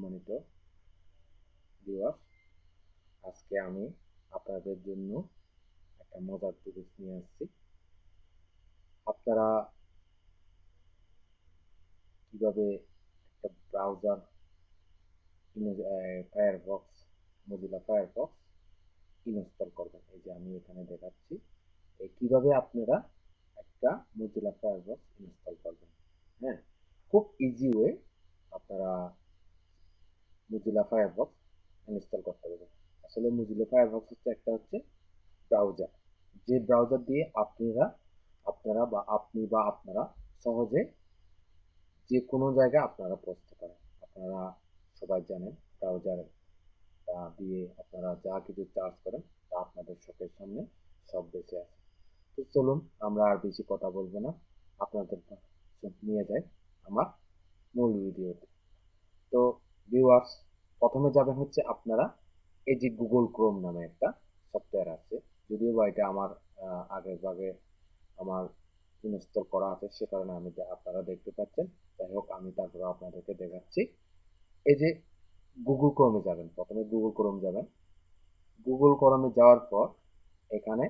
সম্মানিত ভিউয়ার্স, আজকে আমি আপনাদের জন্য একটা মজার টপিক নিয়ে আসছি। আপনারা কিভাবে একটা browser Firefox Mozilla Firefox install করবেন। এই যে আমি এখানে দেখাচ্ছি কিভাবে আপনারা একটা মজিলা ফায়ারফক্স ইনস্টল করবেন। হ্যাঁ, খুব ইজি ওয়ে আপনারা মজিলা ফায়ারফক্স ইনস্টল করতে পারবেন। আসলে মজিলা ফায়ারফক্স হচ্ছে ব্রাউজার, যে ব্রাউজার দিয়ে আপনারা সহজে যে কোনো জায়গায় আপনারা পৌঁছতে পারেন। আপনারা সবাই জানেন ব্রাউজার দিয়ে আপনারা যা কিছু চার্জ করেন তা আপনাদের চোখের সামনে সব বেঁচে আছে। তো চলুন আমরা আর বেশি কথা বলবো না, আপনাদের নিয়ে যাই আমার মূল ভিডিওতে। তো ভিউয়ার্স, প্রথমে যাবেন হচ্ছে আপনারা এই যে গুগল ক্রোম নামে একটা সফটওয়্যার আছে, যদিও বা এটা আমার আগের ভাগে আমার ইনস্টল করা আছে, সে কারণে আপনারা দেখতে পাচ্ছেন। যাই হোক, আমি তারপরে আপনাদেরকে দেখাচ্ছি। এই যে গুগল ক্রোমে যাবেন, প্রথমে গুগল ক্রোম যাবেন। গুগল ক্রোমে যাওয়ার পর এখানে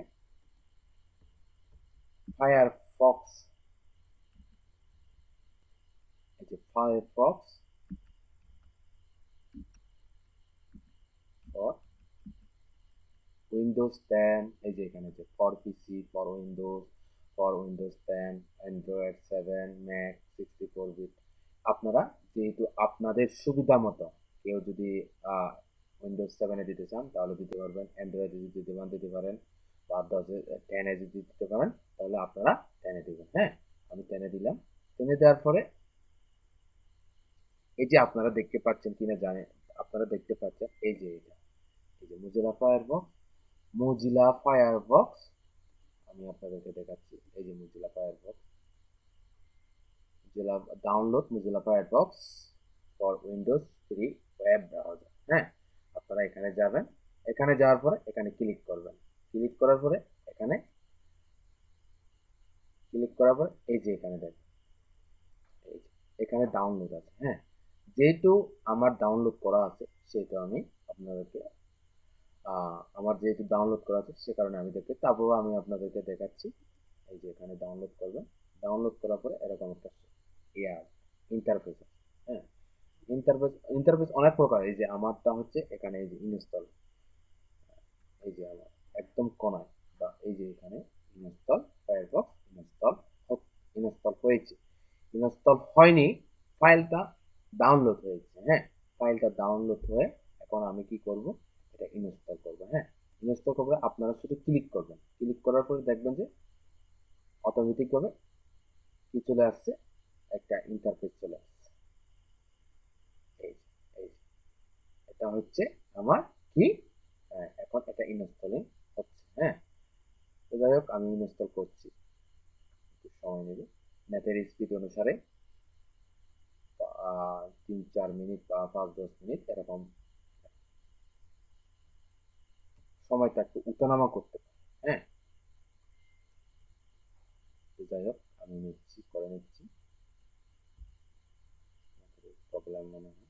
ফায়ারফক্স, এই যে ফায়ারফক্স ফর উইন্ডোজ 10, এই যে এখানে যে for PC, for Windows 10, Android 7, Mac 64 bit. আপনারা যেহেতু আপনাদের সুবিধা মতো, কেউ যদি উইন্ডোজ 7 এ দিতে চান তাহলে দিতে পারবেন, অ্যান্ড্রয়েড যদি দিতে পারেন, বা 10 এ যদি দিতে পারেন তাহলে আপনারা 10 এ দিবেন। হ্যাঁ, আমি 10 এ দিলাম। 10 এ দেওয়ার পরে এই যে আপনারা দেখতে পাচ্ছেন কিনা জানেন, আপনারা দেখতে পাচ্ছেন এই যে মজিলা ফায়ারফক্স আমি আপনাদেরকে দেখাচ্ছি। এই যে Mozilla Firefox, download Mozilla Firefox for Windows 3 web browser. হ্যাঁ, আপনারা এখানে যাবেন। এখানে যাওয়ার পরে এখানে ক্লিক করবেন। ক্লিক করার পরে এই যে এখানে দেখেন, এই যে এখানে ডাউনলোড আছে। হ্যাঁ, যেহেতু আমার ডাউনলোড করা আছে সেহেতু আমি আপনাদেরকে আমার যেহেতু ডাউনলোড করা আছে সে কারণে আমি তারপর আমি আপনাদেরকে দেখাচ্ছি। এই যে এখানে ডাউনলোড করবেন। ডাউনলোড করার পরে এরকম একটা ইন্টারফেস। হ্যাঁ, ইন্টারফেস অনেক প্রকার। এই যে আমারটা হচ্ছে এখানে এই যে ইনস্টল, এই যে আমার একদম কোনায়, বা এই যে এখানে ইনস্টল ফায়ারফক্স ইনস্টল হয়েছে, ইনস্টল হয়নি, ফাইলটা ডাউনলোড হয়েছে। হ্যাঁ, ফাইলটা ডাউনলোড হয়ে এখন আমি কি করব, এটা ইনস্টল করব। হ্যাঁ, ইনস্টল করবে আপনারা শুধু ক্লিক করবেন। ক্লিক করার পরে দেখবেন যে অটোমেটিক ভাবে কি চলে আসছে, একটা ইন্টারফেস চলে আসছে। এই এটা হচ্ছে আমার কি, এখন এটা ইনস্টলিং হচ্ছে। হ্যাঁ, তো যাই হোক, আমি ইনস্টল করছি, একটু সময় নেবে। নেটের স্পিড অনুসারে 3-4 মিনিট বা 5-10 মিনিট এরকম সময়টা একটু উঠানামা করতে পারে। হ্যাঁ, তো যাই হোক, আমি করে নিচ্ছি, প্রবলেম মনে হয়।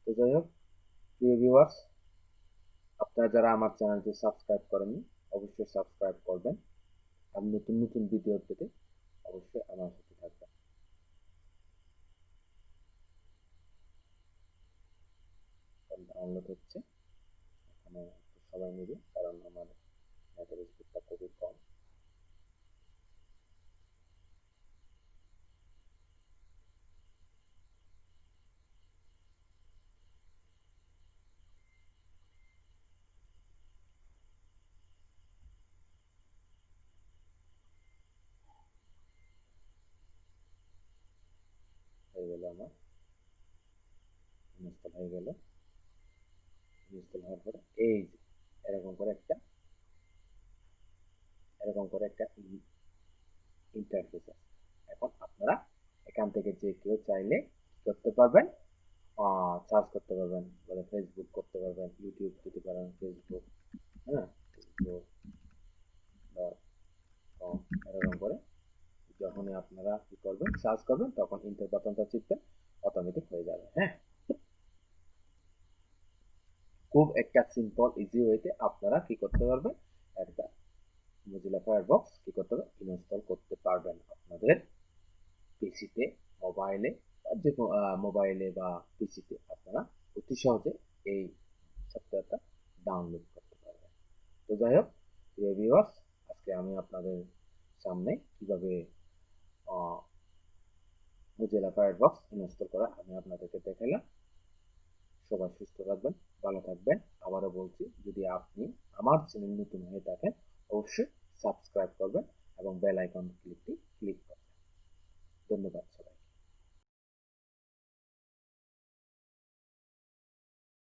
তো যাই হোক, প্রিয় ভিউয়ার্স, আপনারা যারা আমার চ্যানেলটি সাবস্ক্রাইব করেননি অবশ্যই সাবস্ক্রাইব করবেন, আর নতুন নতুন ভিডিও পেতে অবশ্যই আমার সাথে থাকবেন। ডাউনলোড হচ্ছে, এখানে একটু সময় নেবে কারণ আমার নেটের স্পিডটা খুবই কম। হয়ে গেল, আমার ইনস্টল হয়ে গেল। ইনস্টল হওয়ার পরে এই যে এরকম করে একটা ইন্টারফেস আছে। এখন আপনারা এখান থেকে যে কেউ চাইলে করতে পারবেন, সার্চ করতে পারবেন, বলে ফেসবুক করতে পারবেন, ইউটিউব দিতে পারেন, ফেসবুক, হ্যাঁ, ফেসবুক সার্চ করবেন তখন ইন্টার বাটনটা চিপবেন, অটোমেটিক হয়ে যাবে। হ্যাঁ, খুব একটা সিম্পল ইজি ওয়েতে আপনারা কি করতে পারবেন, একটা Mozilla Firefox কি করতে হবে, ইনস্টল করতে পারবেন আপনাদের পিসিতে, মোবাইলে, যে মোবাইলে বা পিসিতে আপনারা অতি সহজে এই সফটওয়্যারটা ডাউনলোড করতে পারবেন। তো যাই হোক, প্রিয় ভিউয়ার্স, আজকে আমি আপনাদের সামনে কিভাবে Mozilla Firefox ইনস্টল করা আমি আপনাদেরকে দেখালাম। সবাই সুস্থ থাকবেন, ভালো থাকবেন। আবারও বলছি, যদি আপনি আমার চ্যানেল নতুন হয়ে থাকেন অবশ্যই